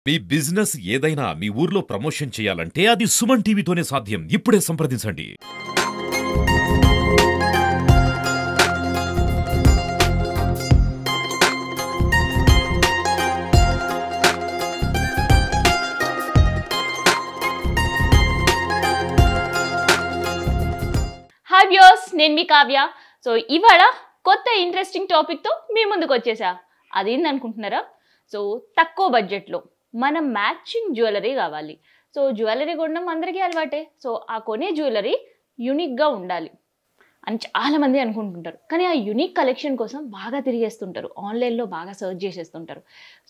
మీ business ఏదైనా మీ ఊర్లో promotion చేయాలంటే అది సుమన్ టీవీతోనే సాధ్యం. ఇప్పుడే సంప్రదించండి. హాయ్ వ్యూయర్స్, నేను మీ కావ్య. సో ఇవాళ కొత్త ఇంట్రెస్టింగ్ టాపిక్తో మీ ముందుకు వచ్చేసా. అదేందనుకుంటున్నారా? సో తక్కువ బడ్జెట్లో మనం మ్యాచింగ్ జ్యువెలరీ కావాలి. సో జ్యువెలరీ కొనడం అందరికీ అలవాటే. సో ఆ కొనే జ్యువెలరీ యూనిక్గా ఉండాలి అని చాలామంది అనుకుంటుంటారు. కానీ ఆ యూనిక్ కలెక్షన్ కోసం బాగా తిరిగేస్తుంటారు, ఆన్లైన్లో బాగా సర్చ్ చేసేస్తుంటారు.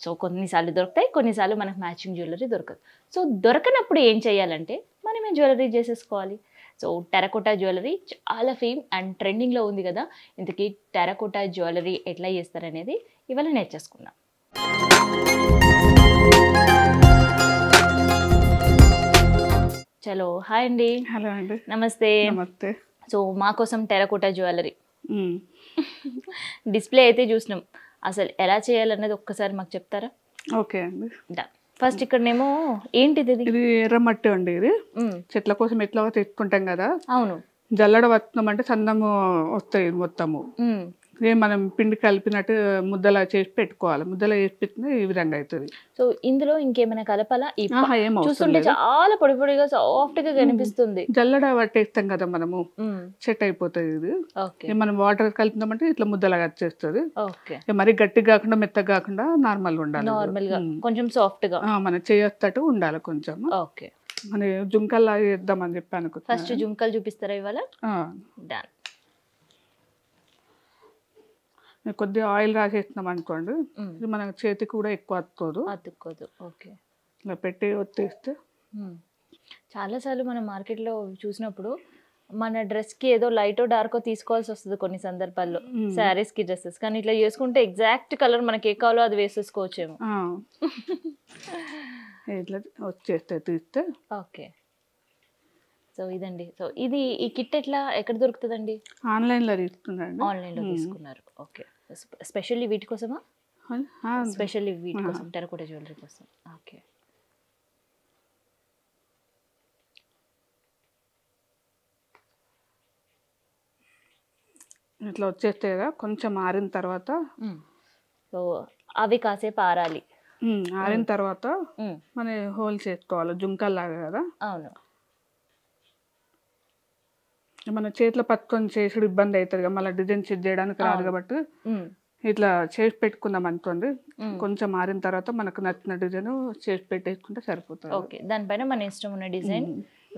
సో కొన్నిసార్లు దొరుకుతాయి, కొన్నిసార్లు మనకు మ్యాచింగ్ జ్యువెలరీ దొరకదు. సో దొరకనప్పుడు ఏం చేయాలంటే మనమే జ్యువెలరీ చేసేసుకోవాలి. సో టెరకోటా జ్యువెలరీ చాలా ఫేమ్ అండ్ ట్రెండింగ్లో ఉంది కదా. ఇంతకీ టెరకోటా జ్యువెలరీ ఎట్లా చేస్తారనేది ఇవాళ నేర్చేసుకుందాం. చలో, హాయ్ అండి. హలో అండి. నమస్తే. నమస్తే. సో మా కోసం టెరకోటా జ్యువెలరీ డిస్ప్లే అయితే చూసినాం. అసలు ఎలా చేయాలన్నది ఒక్కసారి మాకు చెప్తారా? ఓకే అండి. ఫస్ట్ ఇక్కడనేమో ఏంటిది? ఇది ఎర్రమట్టి అండి. ఇది చెట్ల కోసం ఎట్లా తెచ్చుకుంటాం కదా. అవును. జల్లడ వస్తున్నాం అంటే సన్నము వస్తాయి మొత్తము. ఇదే మనం పిండి కలిపినట్టు ముద్దలా చేసి పెట్టుకోవాలి. ముద్దలా చేసి పెట్టిన ఈ విధంగా అవుతుంది. సో ఇందులో ఇంకేమైనా కలపాలా? ఏమవుతుంది, చూస్తుంటే చాలా పొడి పొడిగా సాఫ్ట్ గా కనిపిస్తుంది. జల్లడ పట్టేస్తాం కదా మనము, సెట్ అయిపోతుంది. ఇది మనం వాటర్ కలిపినామంటే ఇట్లా ముద్దలాగా వచ్చేస్తుంది. మరి గట్టిగా కాకుండా మెత్తగా కాకుండా నార్మల్ ఉండాలి. నార్మల్ గా కొంచెం సాఫ్ట్ గా మనం చేయొస్తట్టు ఉండాలి కొంచెం. ఓకే, మన జుంకల్లా చేద్దామని చెప్పి అనుకుంటా. ఫస్ట్ జుంకలు చూపిస్తారా ఇవాళ? డన్. కొద్దిగా ఆయిల్ రాసేస్తున్నాం అనుకోండి, ఇది మన చేతికి కూడా ఎక్కువ అతుక్కోదు. ఓకే, ఇలా పెట్టి ఒత్తేస్తే. చాలాసార్లు మనం మార్కెట్లో చూసినప్పుడు మన డ్రెస్కి ఏదో లైటో డార్కో తీసుకోవాల్సి వస్తుంది కొన్ని సందర్భాల్లో, శారీస్కి డ్రెస్సెస్. కానీ ఇట్లా చేసుకుంటే ఎగ్జాక్ట్ కలర్ మనకి ఏ కావాలో అది వేసేసుకోవచ్చేమో. ఇట్లా వచ్చేస్తే తీస్తే. ఓకే, సో ఇదండి. సో ఇది ఈ కిట్ ఎక్కడ దొరుకుతుందండి? ఆన్లైన్లో తీసుకున్నాను. ఆన్లైన్లో తీసుకున్నారు. ఓకే, స్పెషల్లీ వీటి కోసమా? స్పెషల్లీ వీటి కోసం, టెరకోటా జ్యువెలరీ కోసం. ఓకే, ఇట్లా వచ్చేస్తే కదా. కొంచెం ఆరిన తర్వాత సో అవి కాసేపు ఆరాలి. ఆరిన తర్వాత మన హోల్ చేసుకోవాలి జుంకల్లాగా కదా. అవును. మన చేతిలో పట్టుకొని చేసుడు ఇబ్బంది అవుతుంది కదా, మళ్ళీ డిజైన్ సెట్ చేయడానికి రాదు కాబట్టి ఇట్లా చేసి పెట్టుకుందాం అనుకోండి. కొంచెం మారిన తర్వాత మనకు నచ్చిన డిజైన్ చేసి పెట్టేసుకుంటే సరిపోతుంది. ఓకే, దానిపైన మన ఇష్టం ఉన్న డిజైన్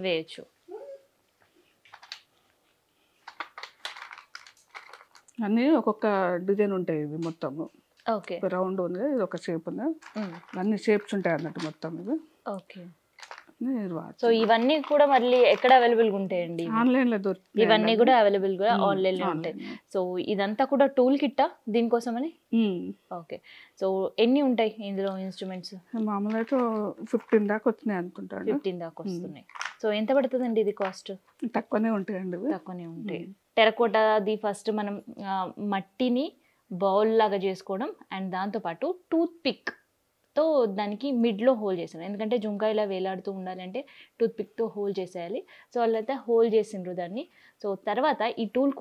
వేయచ్చు. అన్నీ ఒక్కొక్క డిజైన్ ఉంటాయి. ఇవి మొత్తము ఓకే, రౌండ్ ఉంది, ఇది ఒక షేప్ ఉంది, అన్ని షేప్స్ ఉంటాయి అన్నట్టు మొత్తం ఇవి. ఓకే, సో ఇవన్నీ కూడా మళ్ళీ ఎక్కడ అవైలబుల్గా ఉంటాయండి? ఆన్లైన్లో దొరుకుతాయి. ఇవన్నీ కూడా అవైలబుల్గా ఆన్లైన్లో ఉంటాయి. సో ఇదంతా కూడా టూల్ కిట్టా దీనికోసమని? ఓకే, సో ఎన్ని ఉంటాయి ఇందులో ఇన్స్ట్రుమెంట్స్? మామూలుగా అయితే 15 దాకా వచ్చినాయి అనుకుంటాను. 15 దాకా వస్తున్నాయి. సో ఎంత పడుతుందండి ఇది కాస్ట్? తక్కువనే ఉంటాయండి. తక్కువనే ఉంటాయి. టెరకోటాది ఫస్ట్ మనం మట్టిని బౌల్ లాగా చేసుకోవడం అండ్ దాంతోపాటు టూత్ పిక్తో దానికి మిడ్లో హోల్ చేసాను. ఎందుకంటే జుంకా ఇలా వేలాడుతూ ఉండాలంటే టూత్ పిక్తో హోల్ చేసేయాలి. సో వాళ్ళైతే హోల్ చేసిండ్రు దాన్ని. సో తర్వాత ఈ టూల్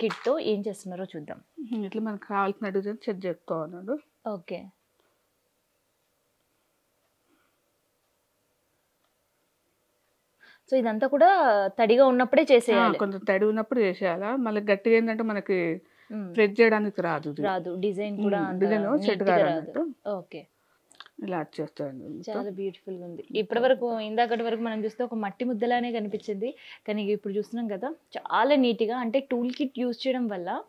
కిట్తో ఏం చేస్తున్నారో చూద్దాం. ఇట్లా మనకు కావాల్సిన డిజైన్ సెట్ చేసుకోవాలి. ఓకే, సో ఇదంతా కూడా తడిగా ఉన్నప్పుడే చేసేయాలి. కొంచెం తడి ఉన్నప్పుడు చేసేయాలా. మళ్ళీ గట్టిగా ఏంటంటే మనకి ప్రెస్ చేయడానికి రాదు. డిజైన్ కూడా డిజైన్ సెట్ కాదు. ఓకే, ఇలా చేస్తాను. చాలా బ్యూటిఫుల్ గా ఉంది. ఇప్పటి వరకు ఇందాకటి వరకు మనం చూస్తే ఒక మట్టి ముద్దలానే కనిపించింది, కానీ ఇప్పుడు చూస్తున్నాం కదా చాలా నీట్గా. అంటే టూల్ కిట్ యూజ్ చేయడం వల్ల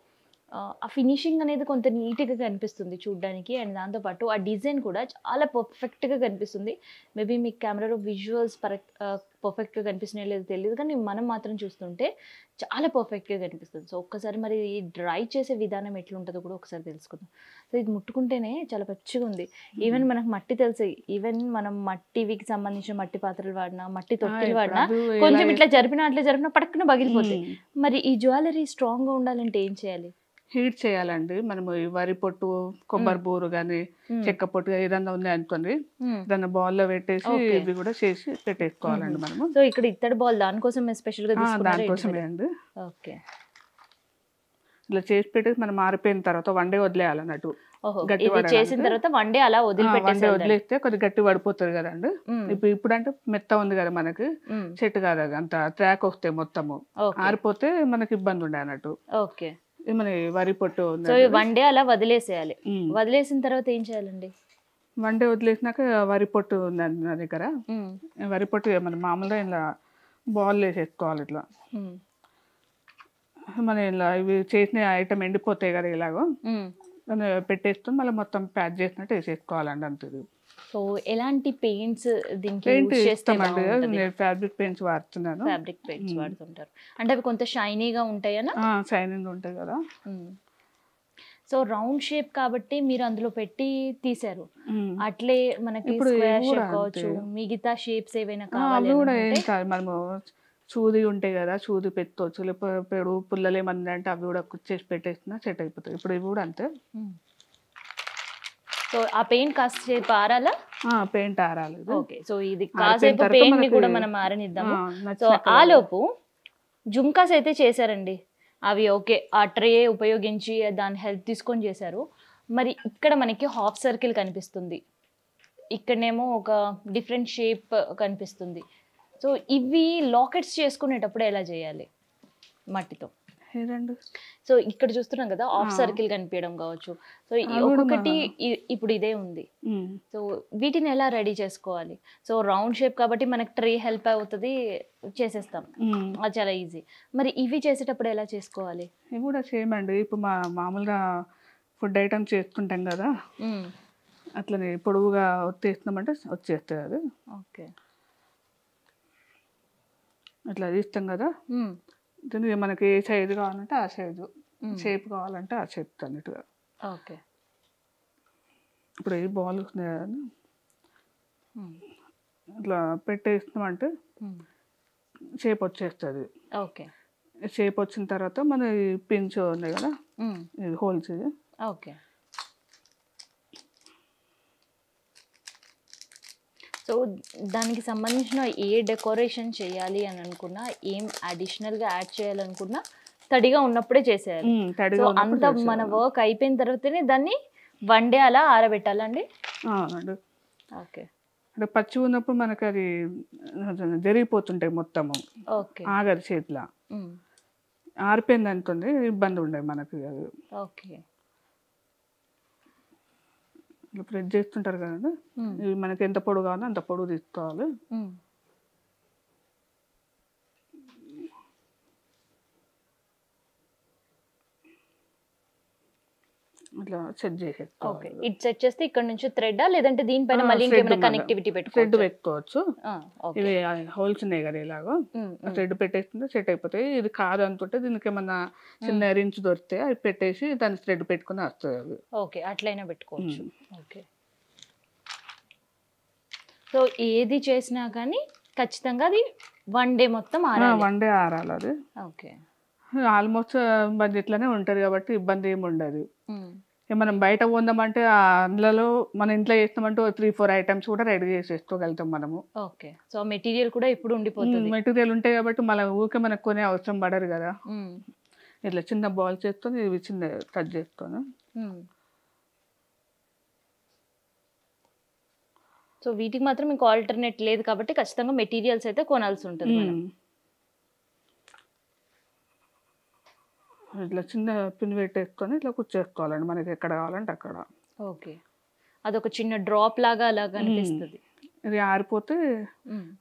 ఆ ఫినిషింగ్ అనేది కొంత నీట్గా కనిపిస్తుంది చూడడానికి. అండ్ దాంతోపాటు ఆ డిజైన్ కూడా చాలా పర్ఫెక్ట్గా కనిపిస్తుంది. మేబీ మీకు కెమెరాలో విజువల్స్ పర్ఫెక్ట్గా కనిపిస్తున్నాయో లేదో తెలియదు, కానీ మనం మాత్రం చూస్తుంటే చాలా పర్ఫెక్ట్గా కనిపిస్తుంది. సో ఒక్కసారి మరి డ్రై చేసే విధానం ఎట్లుంటుందో కూడా ఒకసారి తెలుసుకుందాం. సో ఇది ముట్టుకుంటేనే చాలా పచ్చిగా ఉంది. ఈవెన్ మనకు మట్టి తెలుసు, ఈవెన్ మనం మట్టివికి సంబంధించిన మట్టి పాత్రలు వాడినా, మట్టి తొట్టిలు వాడినా కొంచెం ఇట్లా జరిపినా పడక్కున పగిలిపోతాయి. మరి ఈ జ్యువెలరీ స్ట్రాంగ్గా ఉండాలంటే ఏం చేయాలి? హీట్ చేయాలండి. మనము ఈ వరి పొట్టు, కొబ్బరి బూరు కానీ, చెక్క పొట్టు ఏదన్నా ఉంది అనుకోండి, దాన్ని బౌల్లో పెట్టేసి Okay. ఇవి కూడా చేసి పెట్టేసుకోవాలండి మనము. సో ఇక్కడ ఇత్తడి బాల్ దానికోసం స్పెషల్ గా దానికోసమే అండి. ఓకే. ఇట్లా చేసి పెట్టేసి మనం ఆరిపోయిన తర్వాత వన్ డే వదిలేయాలన్నట్టు. గట్టి ఇది చేసిన తర్వాత వన్ డే అలా వన్ డే వదిలిపెట్టేసి వదిలేస్తే కొద్దిగా గట్టి పడిపోతుంది కదండి. ఇప్పుడు అంటే మెత్త ఉంది కదా మనకి, చెట్టు కాదు అది, అంత ట్రాక్ వస్తాయి మొత్తము. ఆరిపోతే మనకి ఇబ్బంది ఉండే అన్నట్టు. ఓకే. మన వరి పొట్టు ఉంది, సో వన్ డే అలా వదిలేసేయాలి. వదిలేసిన తర్వాత ఏం చేయాలండి? వన్ డే వదిలేసినాక వరి పొట్టు ఉందండి నా దగ్గర. వరి పొట్టు మనం మామూలుగా ఇలా బాల్ వేసేసుకోవాలి. ఇట్లా మన ఇలా ఇవి చేసిన ఐటమ్ ఎండిపోతాయి కదా, ఇలాగో పెట్టేసుకొని మళ్ళీ మొత్తం ప్యాక్ చేసినట్టు వేసేసుకోవాలండి అంతే. సో ఎలాంటి పెయింట్స్ దీనికి పెయింట్ యూస్ చేస్తే ఇస్తామండి, బాగుంటది? నేను ఫ్యాబ్రిక్ పెయింట్స్ వాడుతున్నాను. ఫ్యాబ్రిక్ పెయింట్స్ వాడుతుంటారు అంటే అవి కొంత షైనీగా ఉంటాయనా? షైనింగ్ ఉంటాయి కదా. సో రౌండ్ షేప్ కాబట్టి మీరు అందులో పెట్టి తీసారు. అట్లే మనకి ఇప్పుడు స్క్వేర్ ఇవి కూడా షేప్ కావచ్చు, అంతే. మిగతా షేప్స్ ఏవైనా అవి కావాలి కూడా ఏం అనుకుంటే కాదు, మనము చూది ఉంటాయి కదా, చూది పెట్టుకోవచ్చు. లేకపోతే పుల్లలు ఏమన్నా అంటే అవి కూడా కుచ్చేసి పెట్టేసినా సెట్ అయిపోతాయి. ఇప్పుడు ఇవి కూడా అంతే. సో ఆ పెయింట్ కాసేపు ఆరాలా? పెయింట్ ఆరాలి. ఓకే. సో ఇది కాసేపు పెయింట్ ని కూడా మనం ఆరనిద్దాము. సో ఆలోపు జుమ్కాస్ అయితే చేశారండి. అవి ఓకే, ఆ ట్రే ఉపయోగించి దాని హెల్ప్ తీసుకొని చేశారు. మరి ఇక్కడ మనకి హాఫ్ సర్కిల్ కనిపిస్తుంది, ఇక్కడనేమో ఒక డిఫరెంట్ షేప్ కనిపిస్తుంది. సో ఇవి లాకెట్స్ చేసుకునేటప్పుడు ఎలా చేయాలి మట్టితో? సో ఇక్కడ చూస్తున్నాం కదా, హాఫ్ సర్కిల్ కనిపించడం కావచ్చు. సో ఒక్కొక్కటి ఇప్పుడు ఇదే ఉంది. సో వీటిని ఎలా రెడీ చేసుకోవాలి? సో రౌండ్ షేప్ కాబట్టి మనకి ట్రే హెల్ప్ అవుతుంది, చేసేస్తాం, అది చాలా ఈజీ. మరి ఇవి చేసేటప్పుడు ఎలా చేసుకోవాలి? ఇవి కూడా సేమ్ అండి. ఇప్పుడు మామూలుగా ఫుడ్ ఐటమ్స్ చేసుకుంటాం కదా, అట్లనే పొడవుగా ఒత్తేస్తున్నామంటే వచ్చేస్తుంది అది. ఓకే. అట్లా తీస్తాం కదా, దీనికి మనకి ఏ సైజు కావాలంటే ఆ సైజు, షేప్ కావాలంటే ఆ షేప్ అన్నట్టుగా. ఓకే. ఇప్పుడు ఈ బాల్ ఇట్లా పెట్టేస్తున్నామంటే షేప్ వచ్చేస్తుంది. ఓకే. షేప్ వచ్చిన తర్వాత మన ఈ పిన్స్ ఉన్నాయి కదా, ఇది హోల్స్ ఇది. ఓకే. సో దానికి సంబంధించిన ఏ డెకరేషన్ చేయాలి అని అనుకున్నా, ఏం అడిషనల్గా యాడ్ చేయాలనుకున్నా తడిగా ఉన్నప్పుడే చేసేయాలి. సో అంత మన వర్క్ అయిపోయిన తర్వాతనే దాన్ని వన్ డే అలా ఆరబెట్టాలండి. ఓకే. అంటే పచ్చి ఉన్నప్పుడు మనకు అది జరిగిపోతుంటాయి మొత్తము, ఆగదు చేతిలో. ఆరిపోయింది అనుకోండి ఇబ్బంది ఉండదు మనకి అది. ఓకే. ప్రెస్ చేస్తుంటారు కదండి, ఇవి మనకి ఎంత పొడుగు కావాలో అంత పొడుగు తీసుకోవాలి. ఇట్లా సెట్ చేసేసుకోవాలి. ఇట్ సెట్ చేస్తే ఇక్కడ నుంచి థ్రెడ్డా లేదంటే దీనిపైన మళ్ళీ ఇంకేమైనా కనెక్టివిటీ థ్రెడ్ పెట్టుకోవచ్చు. ఇవి హోల్స్ ఉన్నాయి కదా, ఇలాగో థ్రెడ్ పెట్టేస్తుంటే సెట్ అయిపోతాయి. ఇది కాదు అనుకుంటే దీనికి ఏమన్నా చిన్న రించ్ దొరికితే అవి పెట్టేసి దాన్ని థ్రెడ్ పెట్టుకుని వస్తుంది అవి. ఓకే, అట్లయినా పెట్టుకోవచ్చు. ఓకే. సో ఏది చేసినా కానీ ఖచ్చితంగా అది వన్ డే మొత్తం ఆరాలి. వన్ డే ఆరాలి అది. ఓకే. ఆల్మోస్ట్ బడ్జెట్లోనే ఉంటుంది కాబట్టి ఇబ్బంది ఏమి ఉండదు. మనం బయట పోందామంటే అందులో మన ఇంట్లో చేస్తామంటే 3-4 ఐటమ్స్ కూడా రెడీ చేసేసుకోగలుగుతాం మనము. ఓకే. సో మెటీరియల్ కూడా ఇప్పుడు ఉండిపోతుంది. మెటీరియల్ ఉంటాయి కాబట్టి మళ్ళీ ఊరికే మనకు కొనే అవసరం పడరు కదా. ఇట్లా చిన్న బాల్ చేసుకొని ఇవి చిన్న కట్ చేసుకొని. సో వీటికి మాత్రం మీకు ఆల్టర్నేట్ లేదు కాబట్టి ఖచ్చితంగా మెటీరియల్స్ అయితే కొనాల్సి ఉంటుంది. ఇట్లా చిన్న పిన్ పెట్టేసుకొని ఇట్లా కుచ్చేసుకోవాలండి మనకి ఎక్కడ కావాలంటే అక్కడ. ఓకే. అదొక చిన్న డ్రాప్ లాగా అలా కనిపిస్తుంది. ఇది ఆరిపోతే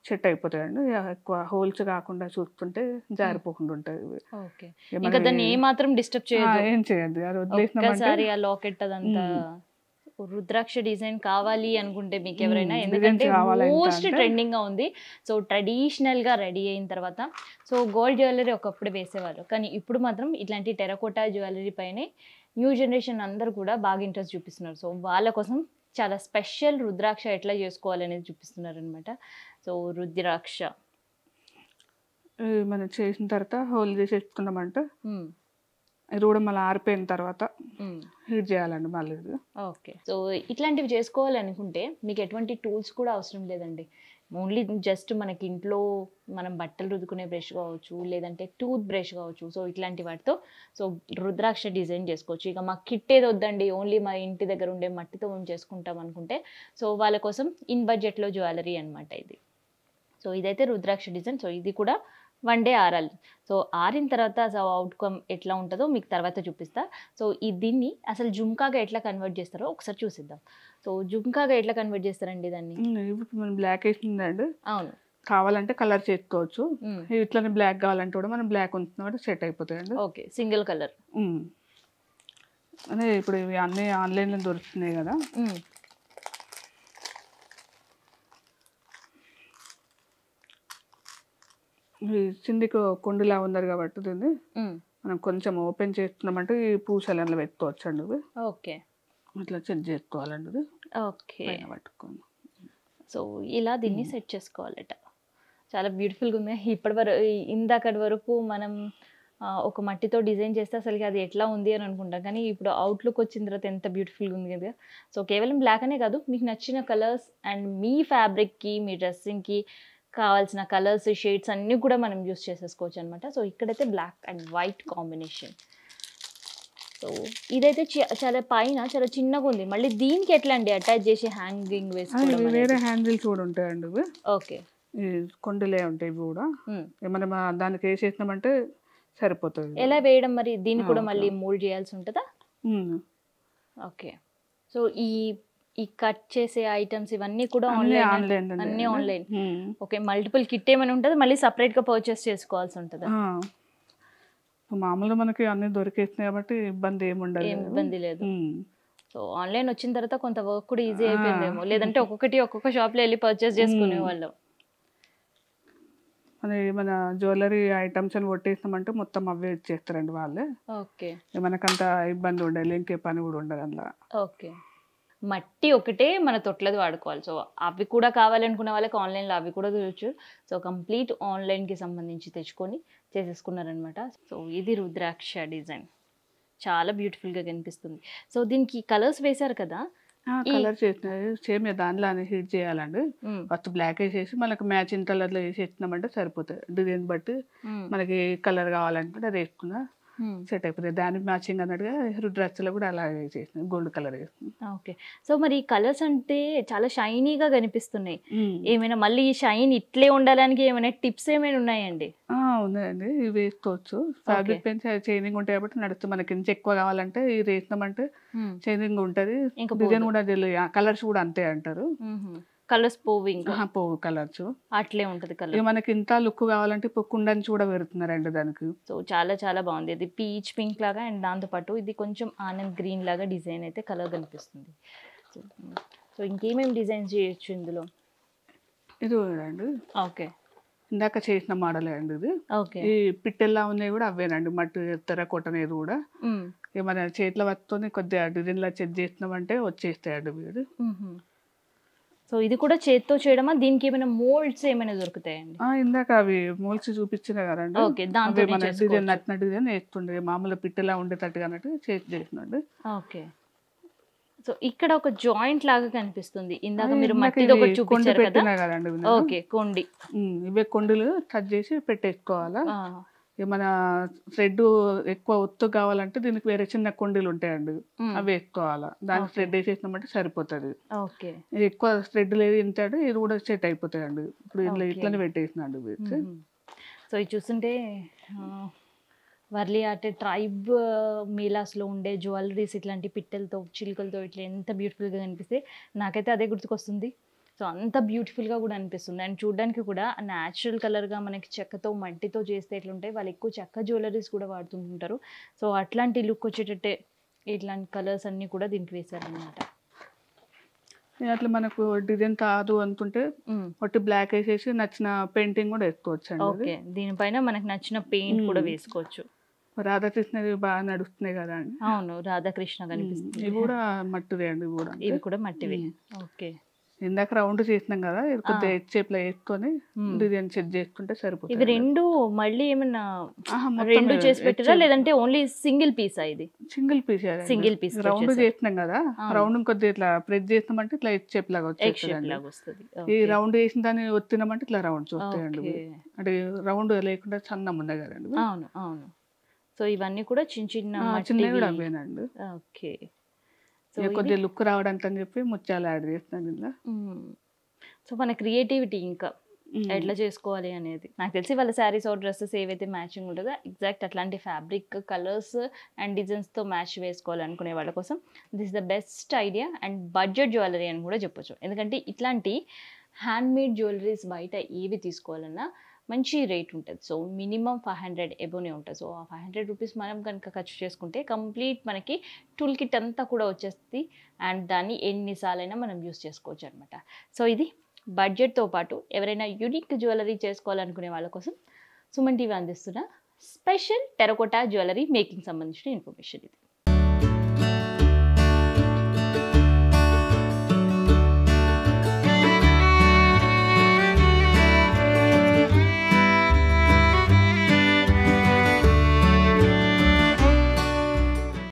సెట్ అయిపోతాయండి. ఎక్కువ హోల్స్ కాకుండా చూస్తుంటే జారిపోకుండా ఉంటాయి. ఓకే. ఇంకా దాన్ని ఏ మాత్రం డిస్టర్బ్ చేయదు, ఏం చేయద్దు. అది ఒక్కసారి ఆ లాకెట్ అదంతా రుద్రాక్ష డిజైన్ కావాలి అనుకుంటే మీకు ఎవరైనా, ఎందుకంటే మోస్ట్ ట్రెండింగ్ గా ఉంది. సో ట్రెడిషనల్ గా రెడీ అయిన తర్వాత సో గోల్డ్ జ్యువెలరీ ఒకప్పుడు వేసేవాళ్ళు, కానీ ఇప్పుడు మాత్రం ఇట్లాంటి టెరకోటా జ్యువెలరీ పైనే న్యూ జనరేషన్ అందరూ కూడా బాగా ఇంట్రెస్ట్ చూపిస్తున్నారు. సో వాళ్ళ కోసం చాలా స్పెషల్ రుద్రాక్ష ఎట్లా చేసుకోవాలి అనేది చూపిస్తున్నారు అనమాట. సో రుద్రాక్ష మనం చేసిన తర్వాత హోల్ చేసేసుకున్నామంటే ఇది కూడా మళ్ళీ ఆరిపోయిన తర్వాత హీట్ చేయాలండి మళ్ళీ ఇది. ఓకే. సో ఇట్లాంటివి చేసుకోవాలనుకుంటే మీకు ఎటువంటి టూల్స్ కూడా అవసరం లేదండి. ఓన్లీ జస్ట్ మనకి ఇంట్లో మనం బట్టలు రుద్దుకునే బ్రష్ కావచ్చు, లేదంటే టూత్ బ్రష్ కావచ్చు. సో ఇట్లాంటి వాటితో సో రుద్రాక్ష డిజైన్ చేసుకోవచ్చు. ఇక మాకు కిట్ ఏది వద్దండి, ఓన్లీ మా ఇంటి దగ్గర ఉండే మట్టితో చేసుకుంటాం అనుకుంటే సో వాళ్ళ కోసం ఇన్ బడ్జెట్లో జ్యువెలరీ అనమాట ఇది. సో ఇదైతే రుద్రాక్ష డిజైన్. సో ఇది కూడా 1 డే ఆరాలి. సో ఆరిన తర్వాత అసలు అవుట్కమ్ ఎట్లా ఉంటుందో మీకు తర్వాత చూపిస్తా. సో దీన్ని అసలు జుమ్కాగా ఎట్లా కన్వర్ట్ చేస్తారో ఒకసారి చూసిద్దాం. సో జుమ్కాగా ఎట్లా కన్వర్ట్ చేస్తారండి దాన్ని? ఇప్పుడు మనం బ్లాక్ వేసిందండి. అవును. కావాలంటే కలర్ చేసుకోవచ్చు. ఇట్లనే బ్లాక్ కావాలంటే కూడా మనం బ్లాక్ ఉంటున్నా సెట్ అయిపోతాయండి. ఓకే. Single colour. అదే ఇప్పుడు ఇవి అన్నీ ఆన్లైన్లో దొరుకుతున్నాయి కదా. చిందికి కొండిలా ఉన్నారు కాబట్టి దీన్ని మనం కొంచెం ఓపెన్ చేస్తున్నామంటే ఈ పూసలు అందులో పెట్టుకోవచ్చు అండి. ఇవి ఓకే. ఇట్లా సెట్ చేసుకోవాలండి. ఇది ఓకే. పట్టుకోండి. సో ఇలా దీన్ని సెట్ చేసుకోవాలట. చాలా బ్యూటిఫుల్గా ఉంది. ఇప్పటి వరకు ఇందాకటి వరకు మనం ఒక మట్టితో డిజైన్ చేస్తే అసలు అది ఎట్లా ఉంది అని అనుకుంటాం, కానీ ఇప్పుడు అవుట్లుక్ వచ్చిన తర్వాత ఎంత బ్యూటిఫుల్గా ఉంది కదా. సో కేవలం బ్లాక్ అనే కాదు, మీకు నచ్చిన కలర్స్ అండ్ మీ ఫ్యాబ్రిక్కి మీ డ్రెస్సింగ్కి కావాల్సిన కలర్స్ షేడ్స్ అన్నీ కూడా మనం యూస్ చేసేసుకోవచ్చు అనమాట. సో ఇక్కడైతే black and white combination. So ఇదైతే చాలా పైన చాలా చిన్నగా ఉంది. మళ్ళీ దీనికి ఎట్లా అండి అటాచ్ చేసి హ్యాంగింగ్ వేసుకోవడం? వేరే హ్యాండిల్స్ కూడా ఉంటాయండి ఇవి. ఓకే. ఈ కొండలే ఉంటాయి ఇవి కూడా. మనం దానికి వేసేసినామంటే సరిపోతుంది. ఎలా వేయడం మరి? దీన్ని కూడా మళ్ళీ మోల్డ్ చేయాల్సి ఉంటుందా? ఓకే. సో ఈ కట్ చేసే ఐటమ్స్ ఇవన్నీ కూడా ఆన్లైన్? అన్నీ ఆన్లైన్. ఓకే. మల్టిపుల్ కిట్ ఏమైనా ఉంటుంది, మళ్ళీ సపరేట్గా పర్చేస్ చేసుకోవాల్సి ఉంటుందా? మామూలుగా మనకి అన్ని దొరికేస్తున్నాయి కాబట్టి ఇబ్బంది ఏముండదు. ఏం ఇబ్బంది లేదు. సో ఆన్లైన్ వచ్చిన తర్వాత కొంత వర్క్ కూడా ఈజీ అయిపోయిందేమో, లేదంటే ఒక్కొక్క షాప్లో వెళ్ళి పర్చేస్ చేసుకునే వాళ్ళు. మన ఏమైనా జ్యువెలరీ ఐటమ్స్ అని కొట్టేసినామంటే మొత్తం అవే ఇచ్చేస్తారండి వాళ్ళే. ఓకే. మనకంత ఇబ్బంది ఉండదు, ఇంకే పని కూడా ఉండదు అందులో. ఓకే. మట్టి ఒకటే మన తొట్లది వాడుకోవాలి. సో అవి కూడా కావాలనుకున్న వాళ్ళకి ఆన్లైన్లో అవి కూడా చూడొచ్చు. సో కంప్లీట్ ఆన్లైన్కి సంబంధించి తెచ్చుకొని చేసేసుకున్నారనమాట. సో ఇది రుద్రాక్ష డిజైన్ చాలా బ్యూటిఫుల్గా కనిపిస్తుంది. సో దీనికి కలర్స్ వేశారు కదా, కలర్ చేసినవి సేమ్ దానిలానే హీట్ చేయాలండి. ఫస్ట్ బ్లాక్ వేసేసి మనకి మ్యాచింగ్ కలర్లో వేసేసినామంటే సరిపోతుంది. డిజైన్ బట్టి మనకి కలర్ కావాలంటే అది వేసుకున్నా సెట్ అయిపోతుంది. దానికి మ్యాచింగ్ అన్నట్టుగా రుద్రాక్షలో కూడా అలా వేసేసిన గోల్డ్ కలర్ వేస్తుంది. ఓకే. సో మరి ఈ కలర్స్ అంటే చాలా షైనీగా కనిపిస్తున్నాయి. ఏమైనా మళ్ళీ ఈ షైన్ ఇట్లే ఉండడానికి ఏమైనా టిప్స్ ఏమైనా ఉన్నాయండి? ఉన్నాయండి. ఇవి వేసుకోవచ్చు. ఫ్యాబ్రిక్ పెన్స్ చైనింగ్ ఉంటాయి కాబట్టి నడుస్తుంది. మనకి ఇంత ఎక్కువ కావాలంటే ఇది వేసినామంటే చైనింగ్ ఉంటుంది. డిజైన్ కూడా కలర్స్ కూడా అంతే అంటారు. కలర్స్ పోవు కలర్స్ అట్లే ఉంటుంది కలర్. మనకి ఇంత లుక్ కావాలంటే ఇప్పుడు కుండన్స్ కూడా పెడుతున్నారండి దానికి. సో చాలా చాలా బాగుంది. ఇది పీచ్ పింక్ లాగా అండ్ దాంతోపాటు ఇది కొంచెం ఆనంద్ గ్రీన్ లాగా డిజైన్ అయితే కలర్ కనిపిస్తుంది. సో ఇంకేమేమి డిజైన్స్ చేయొచ్చు ఇందులో? ఇది అండి. ఓకే. ఇందాక చేసిన మోడలే అండి ఇది. ఓకే. ఈ పిట్టెల్లా ఉన్నాయి కూడా అవేనండి. మట్టి తెరకోట అనేది కూడా ఏమైనా చేతిలో పట్టుకొని కొద్దిగా డిజైన్లా చెక్ చేసినామంటే వచ్చేస్తాయండి మీరు. సో ఇది కూడా చేతితో చేయడమా? దీనికి ఏమైనా మోల్డ్స్ ఏమైనా దొరుకుతాయండి? ఇందాక అవి మోల్డ్స్ చూపించిన కదండి. ఓకే. దాంతో మన డిజైన్ నచ్చిన డిజైన్ వేస్తుండే మామూలు పిట్టెలా ఉండేటట్టుగా అన్నట్టు చేసి చేసినండి. ఓకే. సో ఇక్కడ ఒక జాయింట్ లాగా కనిపిస్తుంది. ఇందాక మీరు మట్టితో ఒకటి చూపించారు కదండి. ఓకే. కొండి. ఇవే కొండలు కట్ చేసి పెట్టేసుకోవాలా. ఏమైనా థ్రెడ్ ఎక్కువ ఒత్తు కావాలంటే దీనికి వేరే చిన్న కొండలు ఉంటాయండి, అవి వేసుకోవాలా. దానికి థ్రెడ్ వేసేసినామంటే సరిపోతుంది. ఓకే. ఎక్కువ థ్రెడ్ లేదు ఇంటాడు ఇది కూడా సెట్ అయిపోతాయండి. ఇప్పుడు ఇట్లనే పెట్టేసినాడు. సో ఇది చూస్తుంటే వర్లీ ఆర్ట్ ట్రైబ్ మీలాస్లో ఉండే జ్యువెలరీస్ ఇట్లాంటి పిట్టెలతో చిలుకలతో ఇట్లా ఎంత బ్యూటిఫుల్గా కనిపిస్తే నాకైతే అదే గుర్తుకొస్తుంది. సో అంత బ్యూటిఫుల్గా కూడా అనిపిస్తుంది. అండ్ చూడడానికి కూడా న్యాచురల్ కలర్గా మనకి చెక్కతో మట్టితో చేస్తే ఎట్లుంటాయి, వాళ్ళు ఎక్కువ చెక్క జ్యువెలరీస్ కూడా వాడుతుంటారు. సో అట్లాంటి లుక్ వచ్చేటట్టే ఇట్లాంటి కలర్స్ అన్నీ కూడా దీనికి వేశారనమాట. అట్లా మనకు డిజైన్ కాదు అనుకుంటే ఒకటి బ్లాక్ వేసేసి నచ్చిన పెయింటింగ్ కూడా వేసుకోవచ్చు. ఓకే. దీనిపైన మనకు నచ్చిన పెయింట్ కూడా వేసుకోవచ్చు. రాధాకృష్ణ బాగా నడుస్తున్నాయి కదా అండి. అవును, రాధాకృష్ణ కనిపిస్తుంది. ఇవి కూడా మట్టివే అండి. ఇవి కూడా మట్టివే. ఓకే. ఇందాక రౌండ్ చేసినాం కదా, ఇది కొద్దిగా ఆ. హెచ్ షేప్లో వేసుకొని మ్మ్. డిజైన్ సెట్ చేసుకుంటే ఇవి సరిపోతుంది. రెండు మళ్ళీ ఏమన్నా ఆహా, మొత్తం రెండు చేసి H పెట్టారా shape. లేదంటే ఓన్లీ సింగిల్ పీసా ఇది? Single piece single piece round చేసినాం కదా, అవును. రౌండ్ కొద్దిగా ఇట్లా ప్రెస్ చేసినామంటే ఇట్లా హెచ్ షేప్ లాగా ఎగ్ షేప్ వచ్చేస్తుందండి. లాగా వస్తుంది. ఈ రౌండ్ వేసిన దాన్ని ఒత్తినామంటే ఇట్లా రౌండ్స్ వస్తాయండి. ఓకే. అంటే రౌండ్ లేకుండా సన్నం ఉంది కదండి. అవును అవును. సో ఇవన్నీ కూడా చిన్న చిన్న చిన్నవి కూడా మట్టివి. అవేనండి. ఓకే. సో ఇక ఇది కొద్దిగా లుక్ రావడానికి అని చెప్పి ముత్యాలు యాడ్ చేస్తున్నాను ఇలా. సో మన క్రియేటివిటీ ఇంకా ఎట్లా చేసుకోవాలి అనేది నాకు తెలిసి వాళ్ళ శారీస్ ఆర్ డ్రెస్సెస్ ఏవైతే మ్యాచింగ్ ఉంటుందో ఎగ్జాక్ట్ అట్లాంటి ఫ్యాబ్రిక్ కలర్స్ అండ్ డిజైన్స్తో మ్యాచ్ వేసుకోవాలనుకునే వాళ్ళ కోసం this the best idea and budget jewellery అని కూడా చెప్పొచ్చు. ఎందుకంటే ఇట్లాంటి హ్యాండ్మేడ్ జ్యువెలరీస్ బయట ఏవి తీసుకోవాలన్నా మంచి రేట్ ఉంటుంది. సో మినిమం 500 ఎబోనే ఉంటుంది. సో ఆ 500 రూపీస్ మనం కనుక ఖర్చు చేసుకుంటే కంప్లీట్ మనకి టూల్ కిట్ అంతా కూడా వచ్చేస్తుంది అండ్ దాన్ని ఎన్నిసార్లైనా మనం యూస్ చేసుకోవచ్చు అనమాట. సో ఇది బడ్జెట్తో పాటు ఎవరైనా యూనిక్ జ్యువెలరీ చేసుకోవాలనుకునే వాళ్ళ కోసం సుమన్ టీవీ అందిస్తున్న స్పెషల్ టెరకోటా జ్యువెలరీ మేకింగ్ సంబంధించిన ఇన్ఫర్మేషన్ ఇది.